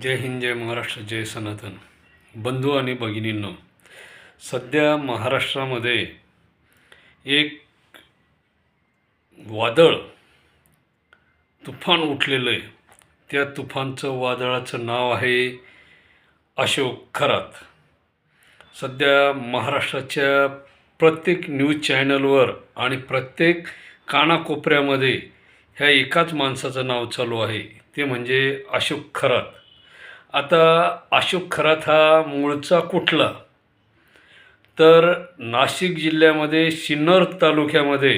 जय हिंद, जय महाराष्ट्र, जय सनातन. बंधू आणि भगिनींनो, सध्या महाराष्ट्रामध्ये एक वादळ तुफान उठलेलं आहे. त्या वादळाचं नाव आहे अशोक खरात. सध्या महाराष्ट्राच्या प्रत्येक न्यूज चॅनलवर आणि प्रत्येक कानाकोपऱ्यामध्ये ह्या एकाच माणसाचं नाव चालू आहे, ते म्हणजे अशोक खरात. आता अशोक खरात हा मूळचा कुठला, तर नाशिक जिल्ह्यामध्ये सिन्नर तालुक्यामध्ये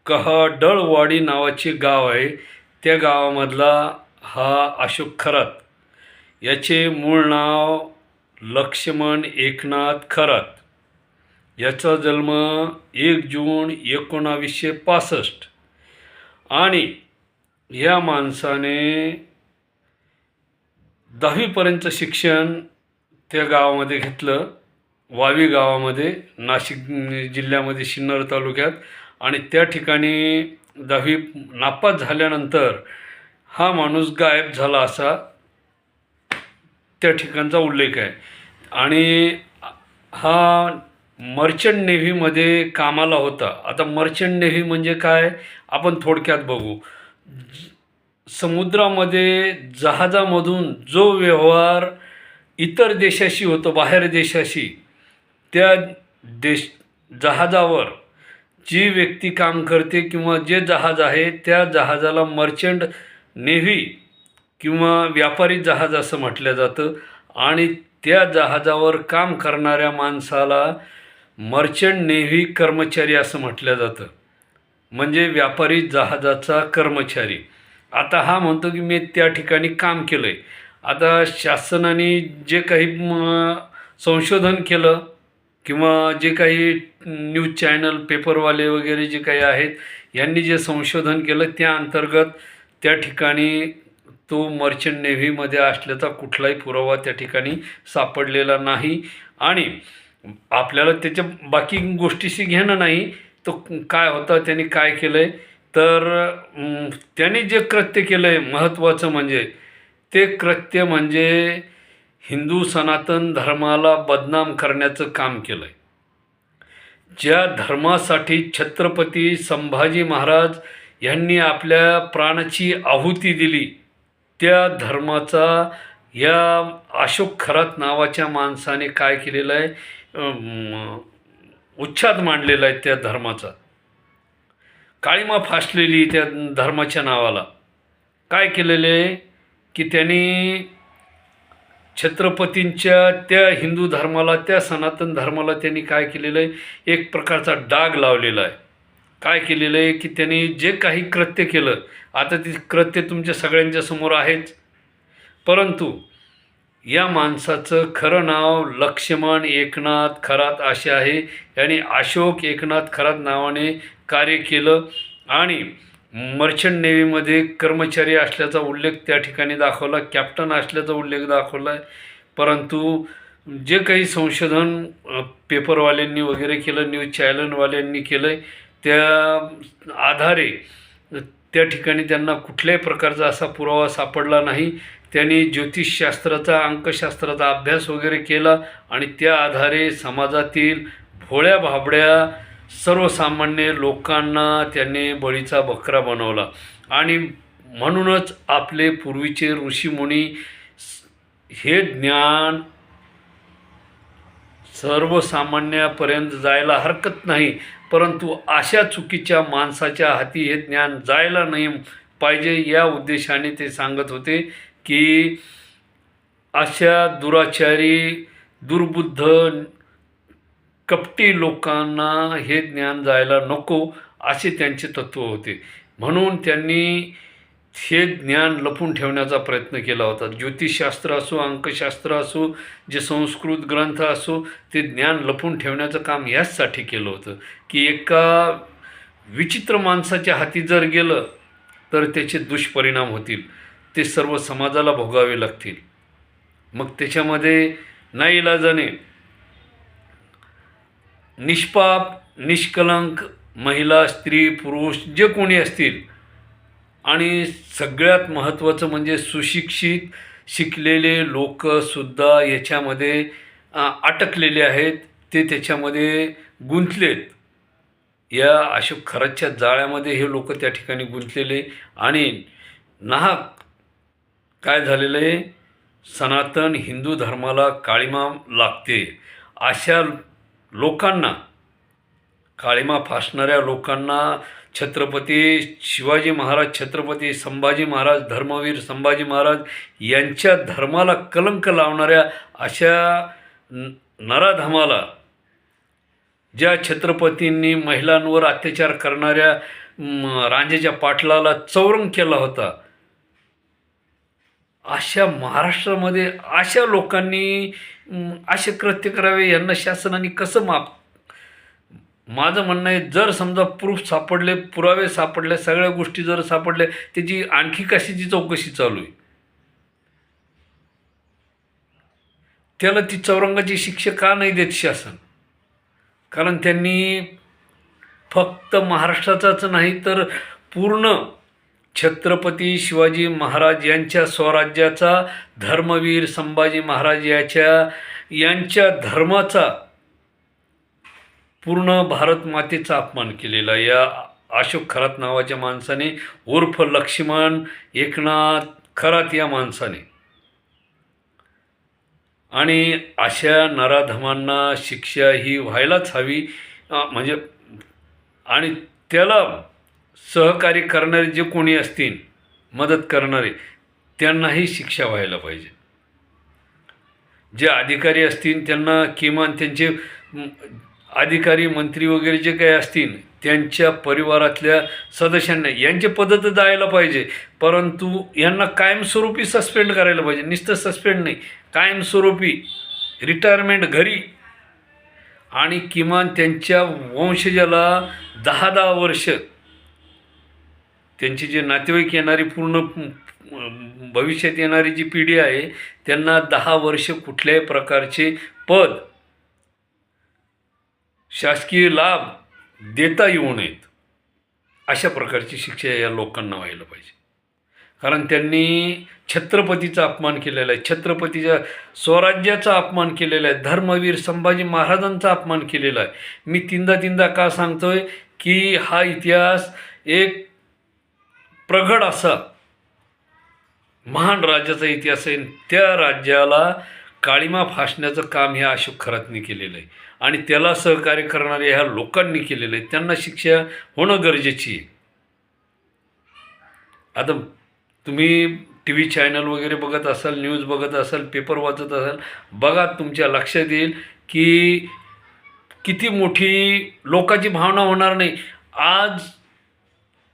कहाडळवाडी नावाचे गाव आहे. त्या गावामधला हा अशोक खरात. याचे मूळ नाव लक्ष्मण एकनाथ खरात. याचा जन्म 1 जून 1965 आणि या माणसाने 10वीपर्यंत शिक्षण त्या गावामध्ये घेतलं, वावी गावामध्ये, नाशिक जिल्ह्यामध्ये सिन्नर तालुक्यात. आणि त्या ठिकाणी 10वी नापास झाल्यानंतर हा माणूस गायब झाला असा त्या ठिकाणचा उल्लेख आहे. आणि हा मर्चंट नेव्हीमध्ये कामाला होता. आता मर्चंट नेव्ही म्हणजे काय, आपण थोडक्यात बघू. समुद्रामध्ये जहाजामधून जो व्यवहार इतर देशाशी होतो, बाहेर देशाशी, त्या जहाजावर जी व्यक्ती काम करते किंवा जे जहाज आहे त्या जहाजाला मर्चंट नेव्ही किंवा व्यापारी जहाज असं म्हटलं जातं. आणि त्या जहाजावर काम करणाऱ्या माणसाला मर्चंट नेव्ही कर्मचारी असं म्हटलं जातं, म्हणजे व्यापारी जहाजाचा कर्मचारी. आता हा म्हणतो की मी त्या ठिकाणी काम केलं आहे. आता शासनाने जे काही संशोधन केलं किंवा जे काही न्यूज चॅनल, पेपरवाले वगैरे जे काही आहेत, यांनी जे संशोधन केलं त्या अंतर्गत त्या ठिकाणी तो मर्चंट नेव्हीमध्ये असल्याचा कुठलाही पुरावा त्या ठिकाणी सापडलेला नाही. आणि आपल्याला त्याच्या बाकी गोष्टीशी घेणं नाही. तो काय होता, त्याने काय केलं आहे, तर त्याने जे कृत्य केलं आहे महत्त्वाचं म्हणजे ते कृत्य म्हणजे हिंदू सनातन धर्माला बदनाम करण्याचं काम केलं आहे. ज्या धर्मासाठी छत्रपती संभाजी महाराज यांनी आपल्या प्राणाची आहुती दिली, त्या धर्माचा या अशोक खरात नावाच्या माणसाने काय केलेलं आहे, उच्छाद मांडलेला आहे त्या धर्माचा. काळीमा फासलेली त्या धर्माच्या नावाला. काय केलेलं आहे की त्यांनी छत्रपतींच्या त्या हिंदू धर्माला, त्या सनातन धर्माला त्यांनी काय केलेलं आहे, एक प्रकारचा डाग लावलेला आहे. काय केलेलं आहे की त्यांनी जे काही कृत्य केलं, आता ते कृत्य तुमच्या सगळ्यांच्या समोर आहेच, परंतु या माणसाचं खरं नाव लक्ष्मण एकनाथ खरात असे आहे. यांनी अशोक एकनाथ खरात नावाने कार्य केलं आणि मर्चंट नेव्हीमध्ये कर्मचारी असल्याचा उल्लेख त्या ठिकाणी दाखवला, कॅप्टन असल्याचा उल्लेख दाखवला आहे. परंतु जे काही संशोधन पेपरवाल्यांनी वगैरे केलं, न्यूज चॅनलवाल्यांनी केलं आहे, त्या आधारे त्या ठिकाणी त्यांना कुठल्याही प्रकारचा असा पुरावा सापडला नाही. त्यांनी ज्योतिषशास्त्राचा, अंकशास्त्राचा अभ्यास वगैरे केला आणि त्या आधारे समाजातील भोळ्या भाबड्या सर्वसामान्य लोकांना त्यांनी बळीचा बकरा बनवला. आणि म्हणूनच आपले पूर्वीचे ऋषीमुनी हे ज्ञान सर्वसामान्यापर्यंत जायला हरकत नाही, परंतु अशा चुकीच्या माणसाच्या हाती हे ज्ञान जायला नाही पाहिजे, या उद्देशाने ते सांगत होते की अशा दुराचारी, दुर्बुद्ध, कपटी लोकांना हे ज्ञान जायला नको, असे त्यांचे तत्त्व होते. म्हणून त्यांनी हे ज्ञान लपून ठेवण्याचा प्रयत्न केला होता. ज्योतिषशास्त्र असो, अंकशास्त्र असो, जे संस्कृत ग्रंथ असो, ते ज्ञान लपून ठेवण्याचं काम याचसाठी केलं होतं की एका विचित्र माणसाच्या हाती जर गेलं तर त्याचे दुष्परिणाम होतील, ते सर्व समाजाला भोगावे लागतील. मग त्याच्यामध्ये नाईलाजाने निष्पाप, निष्कलंक महिला, स्त्री, पुरुष जे कोणी असतील आणि सगळ्यात महत्त्वाचं म्हणजे सुशिक्षित शिकलेले लोकसुद्धा याच्यामध्ये अटकलेले आहेत, ते त्याच्यामध्ये गुंतलेत. या अशोक खरातच्या जाळ्यामध्ये हे लोक त्या ठिकाणी गुंतलेले आणि नाहक काय झालेलं आहे, सनातन हिंदू धर्माला काळिमा लागते अशा लोकांना, काळिमा फासणाऱ्या लोकांना छत्रपती शिवाजी महाराज, छत्रपती संभाजी महाराज, धर्मवीर संभाजी महाराज यांच्या धर्माला कलंक लावणाऱ्या अशा नराधमाला, ज्या छत्रपतींनी महिलांवर अत्याचार करणाऱ्या रांजेच्या पाटलाला चौरंग केला होता, अशा महाराष्ट्रामध्ये अशा लोकांनी असे कृत्य करावे, यांना शासनाने कसं माफ. माझं म्हणणं आहे, जर समजा प्रूफ सापडले, पुरावे सापडले, सगळ्या गोष्टी जर सापडल्या, त्याची आणखी कशाची चौकशी चालू आहे? त्याला ती चौरंगाची शिक्षा का नाही देत शासन? कारण त्यांनी फक्त महाराष्ट्राचाच नाही तर पूर्ण छत्रपती शिवाजी महाराज यांच्या स्वराज्याचा, धर्मवीर संभाजी महाराज यांच्या धर्माचा, पूर्ण भारत मातेचा अपमान केलेला या अशोक खरात नावाच्या माणसाने, उर्फ लक्ष्मण एकनाथ खरात या माणसाने. आणि अशा नराधमांना शिक्षा ही व्हायलाच हवी. म्हणजे आणि त्याला सहकार्य करणारे जे कोणी असतील, मदत करणारे, त्यांनाही शिक्षा व्हायला पाहिजे. जे अधिकारी असतील त्यांना किमान त्यांचे अधिकारी मंत्री वगैरे जे काही असतील त्यांच्या परिवारातल्या सदस्यांना यांचे पद तर जायला पाहिजे, परंतु यांना कायमस्वरूपी सस्पेंड करायला पाहिजे. नुसतं सस्पेंड नाही, कायमस्वरूपी रिटायरमेंट घरी. आणि किमान त्यांच्या वंशजाला 10-10 वर्ष, त्यांची जे नातेवाईक येणारी पूर्ण भविष्यात येणारी जी पिढी आहे त्यांना 10 वर्ष कुठल्याही प्रकारचे पद, शासकीय लाभ देता येऊ नयेत, अशा प्रकारची शिक्षा या लोकांना व्हायला पाहिजे. कारण त्यांनी छत्रपतीचा अपमान केलेला आहे, छत्रपतीच्या स्वराज्याचा अपमान केलेला आहे, धर्मवीर संभाजी महाराजांचा अपमान केलेला आहे. मी तीनदा का सांगतोय की हा इतिहास एक प्रगड असा महान राज्याचा इतिहास आहे. त्या राज्याला काळिमा फासण्याचं काम ह्या अशोक खरातने केलेलं आहे आणि त्याला सहकार्य करणाऱ्या ह्या लोकांनी केलेलं आहे. त्यांना शिक्षा होणं गरजेची आहे. आता तुम्ही टी व्ही चॅनल वगैरे बघत असाल, न्यूज बघत असाल, पेपर वाचत असाल, बघा, तुमच्या लक्षात येईल की किती मोठी लोकांची भावना होणार नाही. आज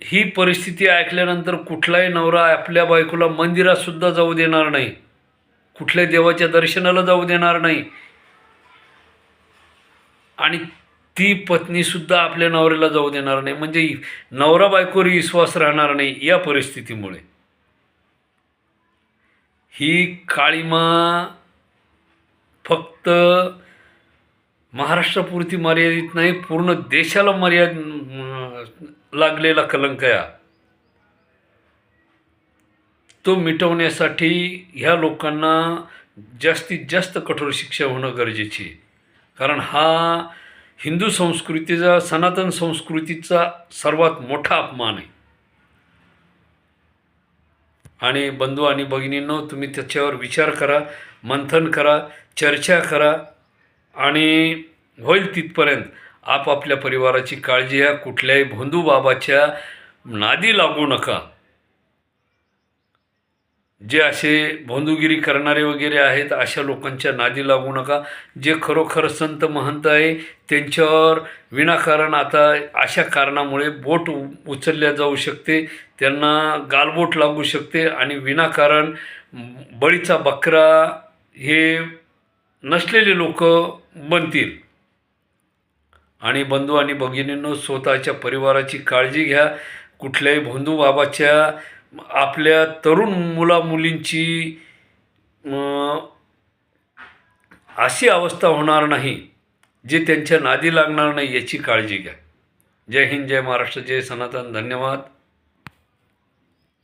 ही परिस्थिती ऐकल्यानंतर कुठलाही नवरा आपल्या बायकोला मंदिरातसुद्धा जाऊ देणार नाही, कुठल्याही देवाच्या दर्शनाला जाऊ देणार नाही, आणि ती पत्नीसुद्धा आपल्या नवऱ्याला जाऊ देणार नाही. म्हणजे नवरा बायकोवर विश्वास राहणार नाही. या परिस्थितीमुळे ही काळिमा फक्त महाराष्ट्रापुरती मर्यादित नाही, पूर्ण देशाला लागलेला कलंक आहे. तो मिटवण्यासाठी ह्या लोकांना जास्तीत जास्त कठोर शिक्षा होणं गरजेची आहे. कारण हा हिंदू संस्कृतीचा, सनातन संस्कृतीचा सर्वात मोठा अपमान आहे. आणि बंधू आणि भगिनींनो, तुम्ही त्याच्यावर विचार करा, मंथन करा, चर्चा करा आणि होईल तिथपर्यंत आपापल्या परिवाराची काळजी घ्या. कुठल्याही भोंदू बाबाच्या नादी लागू नका. जे असे भोंदूगिरी करणारे वगैरे आहेत अशा लोकांच्या नादी लागू नका. जे खरोखर संत महंत आहे त्यांच्यावर विनाकारण आता अशा कारणामुळे बोट उचलल्या जाऊ शकते, त्यांना गालबोट लागू शकते आणि विनाकारण बळीचा बकरा हे नसलेले लोक बनतील. आणि बंधू आणि भगिनींनो, स्वतःच्या परिवाराची काळजी घ्या. कुठल्याही भोंदू बाबाच्या आपल्या तरुण मुलामुलींची अशी अवस्था होणार नाही जे त्यांच्या नादी लागणार नाही, याची काळजी घ्या. जय हिंद, जय महाराष्ट्र, जय सनातन. धन्यवाद.